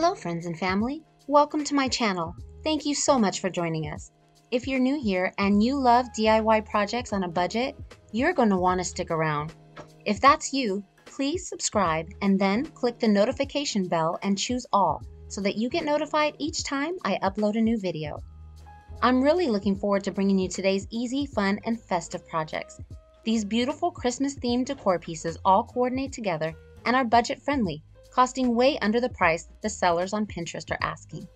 Hello friends and family, welcome to my channel. Thank you so much for joining us. If you're new here and you love DIY projects on a budget, you're going to want to stick around. If that's you, please subscribe and then click the notification bell and choose all so that you get notified each time I upload a new video. I'm really looking forward to bringing you today's easy, fun, and festive projects. These beautiful Christmas-themed decor pieces all coordinate together and are budget-friendly, costing way under the price that the sellers on Pinterest are asking.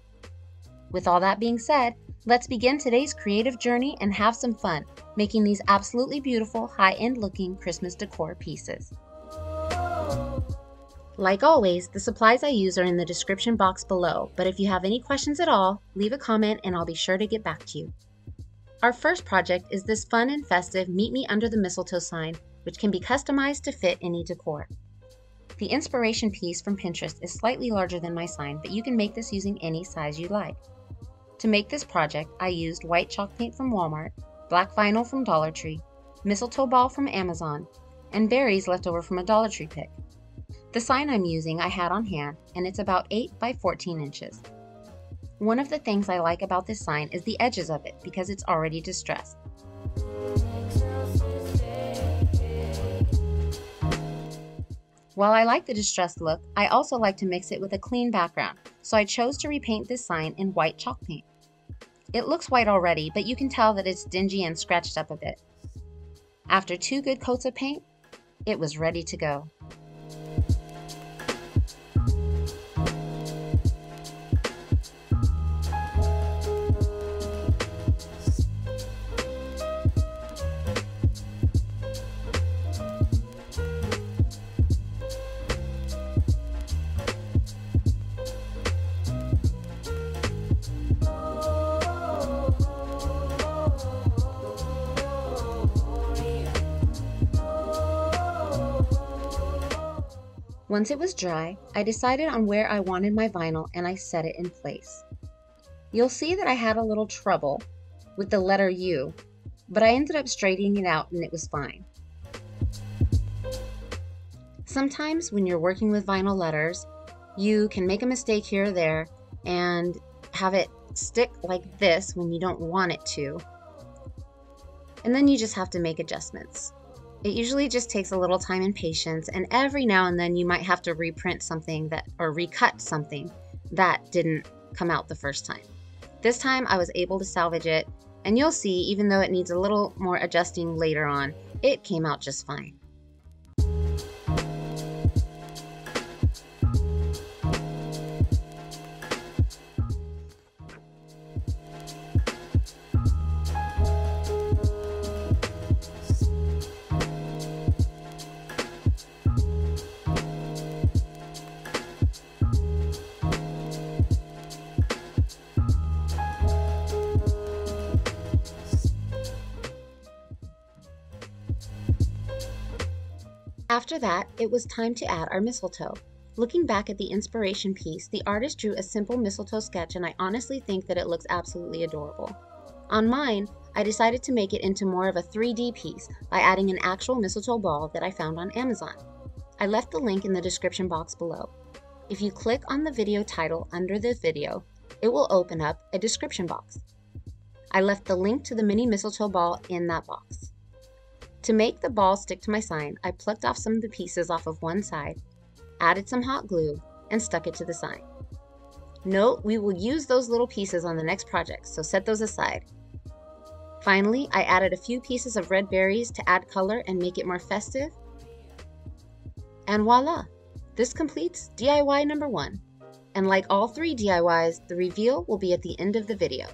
With all that being said, let's begin today's creative journey and have some fun making these absolutely beautiful, high-end looking Christmas decor pieces. Like always, the supplies I use are in the description box below, but if you have any questions at all, leave a comment and I'll be sure to get back to you. Our first project is this fun and festive Meet Me Under the Mistletoe sign, which can be customized to fit any decor. The inspiration piece from Pinterest is slightly larger than my sign, but you can make this using any size you like. To make this project, I used white chalk paint from Walmart, black vinyl from Dollar Tree, mistletoe ball from Amazon, and berries left over from a Dollar Tree pick. The sign I'm using I had on hand, and it's about 8 by 14 inches. One of the things I like about this sign is the edges of it because it's already distressed. While I like the distressed look, I also like to mix it with a clean background, so I chose to repaint this sign in white chalk paint. It looks white already, but you can tell that it's dingy and scratched up a bit. After 2 good coats of paint, it was ready to go. Once it was dry, I decided on where I wanted my vinyl and I set it in place. You'll see that I had a little trouble with the letter U, but I ended up straightening it out and it was fine. Sometimes when you're working with vinyl letters, you can make a mistake here or there and have it stick like this when you don't want it to, and then you just have to make adjustments. It usually just takes a little time and patience, and every now and then you might have to reprint something or recut something that didn't come out the first time. This time I was able to salvage it, and you'll see, even though it needs a little more adjusting later on, it came out just fine. After that, it was time to add our mistletoe. Looking back at the inspiration piece, the artist drew a simple mistletoe sketch, and I honestly think that it looks absolutely adorable. On mine, I decided to make it into more of a 3D piece by adding an actual mistletoe ball that I found on Amazon. I left the link in the description box below. If you click on the video title under this video, it will open up a description box. I left the link to the mini mistletoe ball in that box. To make the ball stick to my sign, I plucked off some of the pieces off of one side, added some hot glue, and stuck it to the sign. Note, we will use those little pieces on the next project, so set those aside. Finally, I added a few pieces of red berries to add color and make it more festive. And voila! This completes DIY number 1. And like all 3 DIYs, the reveal will be at the end of the video.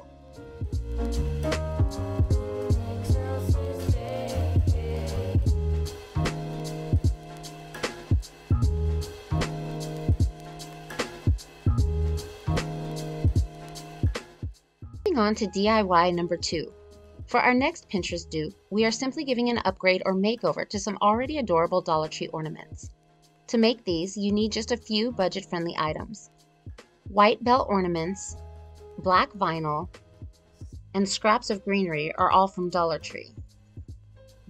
Moving on to DIY number 2. For our next Pinterest dupe, we are simply giving an upgrade or makeover to some already adorable Dollar Tree ornaments. To make these, you need just a few budget-friendly items. White bell ornaments, black vinyl, and scraps of greenery are all from Dollar Tree.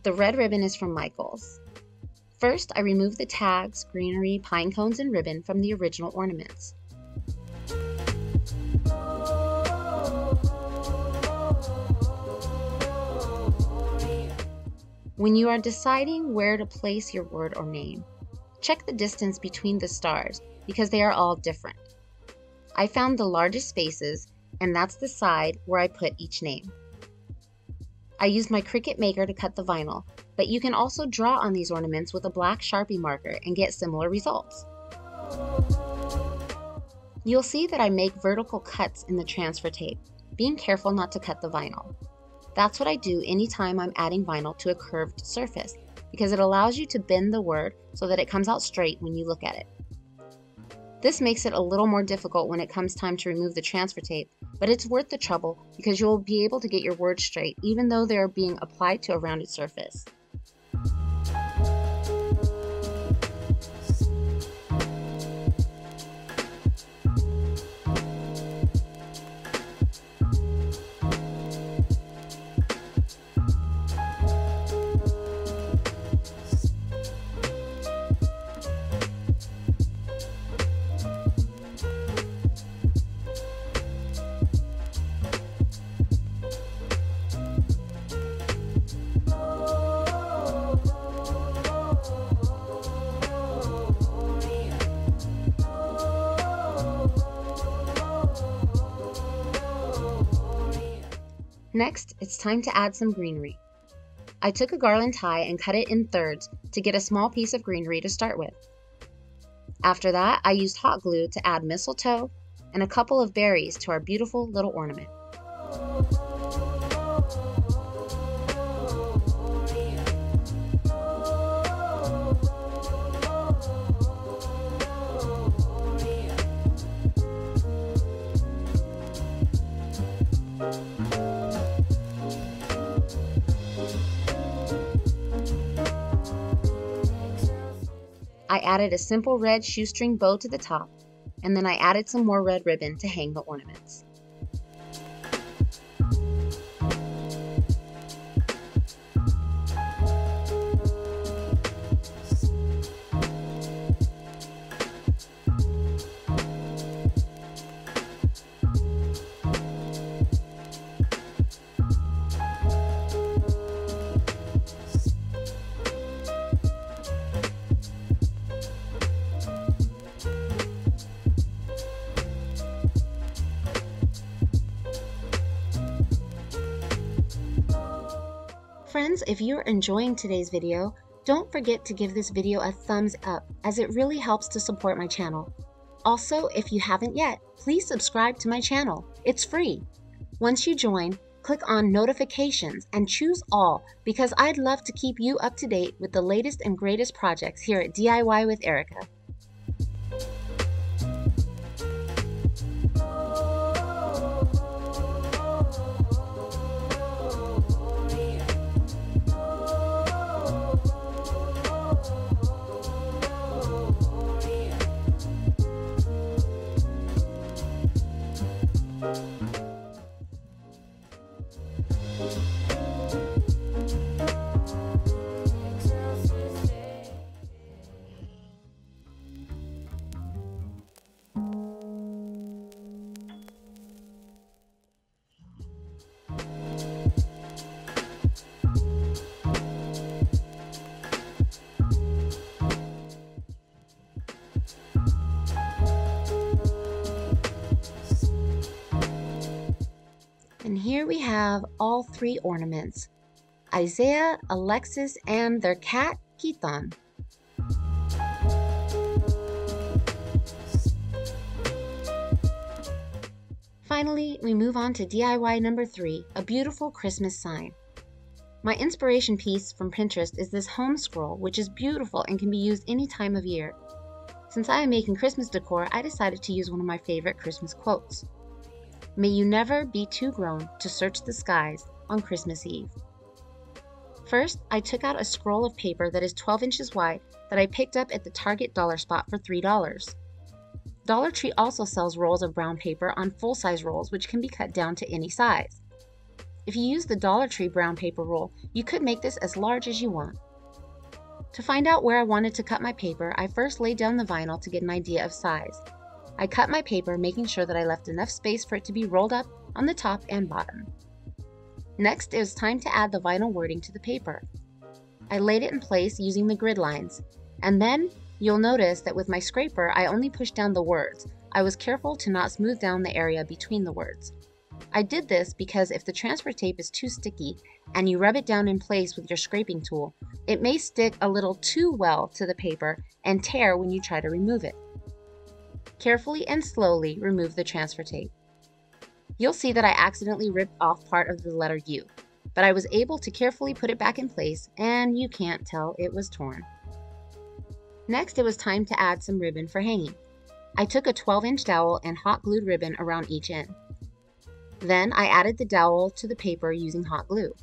The red ribbon is from Michael's. First, I removed the tags, greenery, pine cones, and ribbon from the original ornaments. When you are deciding where to place your word or name, check the distance between the stars because they are all different. I found the largest spaces, and that's the side where I put each name. I used my Cricut Maker to cut the vinyl, but you can also draw on these ornaments with a black Sharpie marker and get similar results. You'll see that I make vertical cuts in the transfer tape, being careful not to cut the vinyl. That's what I do anytime I'm adding vinyl to a curved surface, because it allows you to bend the word so that it comes out straight when you look at it. This makes it a little more difficult when it comes time to remove the transfer tape, but it's worth the trouble because you'll be able to get your words straight even though they are being applied to a rounded surface. Next, it's time to add some greenery. I took a garland tie and cut it in thirds to get a small piece of greenery to start with. After that, I used hot glue to add mistletoe and a couple of berries to our beautiful little ornament. I added a simple red shoestring bow to the top, and then I added some more red ribbon to hang the ornaments. Friends, if you're enjoying today's video, don't forget to give this video a thumbs up as it really helps to support my channel. Also, if you haven't yet, please subscribe to my channel. It's free. Once you join, click on notifications and choose all because I'd love to keep you up to date with the latest and greatest projects here at DIY with Erica. And here we have all three ornaments, Isaiah, Alexis, and their cat, Keaton. Finally, we move on to DIY number 3, a beautiful Christmas sign. My inspiration piece from Pinterest is this home scroll, which is beautiful and can be used any time of year. Since I am making Christmas decor, I decided to use one of my favorite Christmas quotes. May you never be too grown to search the skies on Christmas Eve. First, I took out a scroll of paper that is 12 inches wide that I picked up at the Target dollar spot for $3. Dollar Tree also sells rolls of brown paper on full-size rolls which can be cut down to any size. If you use the Dollar Tree brown paper roll, you could make this as large as you want. To find out where I wanted to cut my paper, I first laid down the vinyl to get an idea of size. I cut my paper, making sure that I left enough space for it to be rolled up on the top and bottom. Next, it was time to add the vinyl wording to the paper. I laid it in place using the grid lines, and then you'll notice that with my scraper I only pushed down the words. I was careful to not smooth down the area between the words. I did this because if the transfer tape is too sticky and you rub it down in place with your scraping tool, it may stick a little too well to the paper and tear when you try to remove it. Carefully and slowly remove the transfer tape. You'll see that I accidentally ripped off part of the letter U, but I was able to carefully put it back in place and you can't tell it was torn. Next, it was time to add some ribbon for hanging. I took a 12-inch dowel and hot glued ribbon around each end. Then I added the dowel to the paper using hot glue.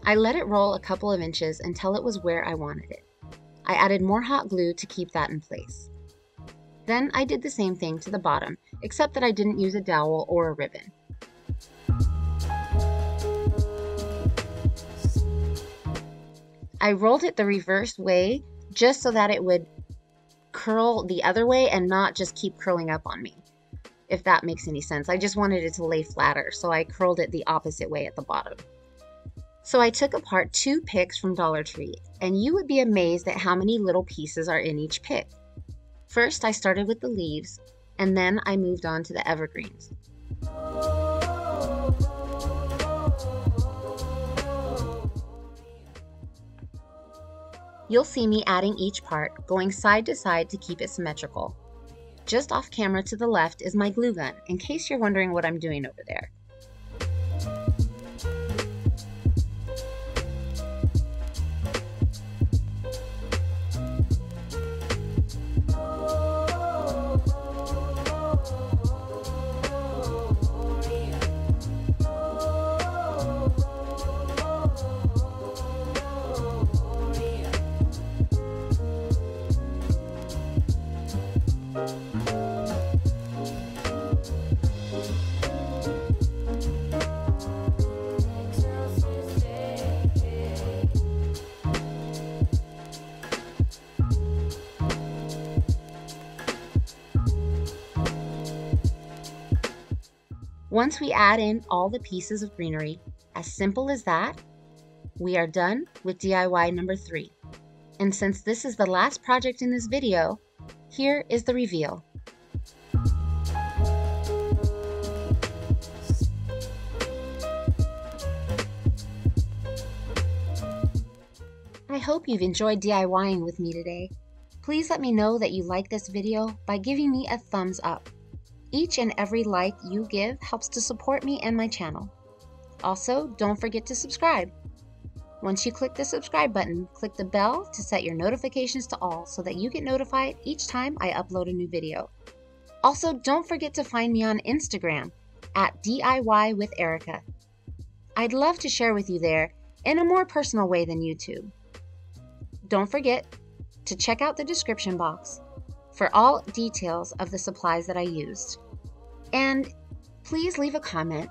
I let it roll a couple of inches until it was where I wanted it. I added more hot glue to keep that in place. Then I did the same thing to the bottom, except that I didn't use a dowel or a ribbon. I rolled it the reverse way just so that it would curl the other way and not just keep curling up on me, if that makes any sense. I just wanted it to lay flatter, so I curled it the opposite way at the bottom. So I took apart 2 picks from Dollar Tree, and you would be amazed at how many little pieces are in each pick. First, I started with the leaves, and then I moved on to the evergreens. You'll see me adding each part, going side to side to keep it symmetrical. Just off camera to the left is my glue gun, in case you're wondering what I'm doing over there. Once we add in all the pieces of greenery, as simple as that, we are done with DIY number 3. And since this is the last project in this video, here is the reveal. I hope you've enjoyed DIYing with me today. Please let me know that you like this video by giving me a thumbs up. Each and every like you give helps to support me and my channel. Also, don't forget to subscribe. Once you click the subscribe button, click the bell to set your notifications to all so that you get notified each time I upload a new video. Also, don't forget to find me on Instagram at DIY with Erica. I'd love to share with you there in a more personal way than YouTube. Don't forget to check out the description box for all details of the supplies that I used. And please leave a comment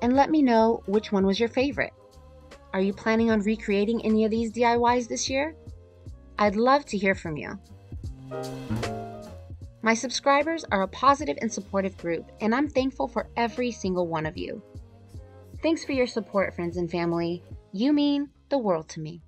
and let me know which one was your favorite. Are you planning on recreating any of these DIYs this year? I'd love to hear from you. My subscribers are a positive and supportive group, and I'm thankful for every single one of you. Thanks for your support, friends and family. You mean the world to me.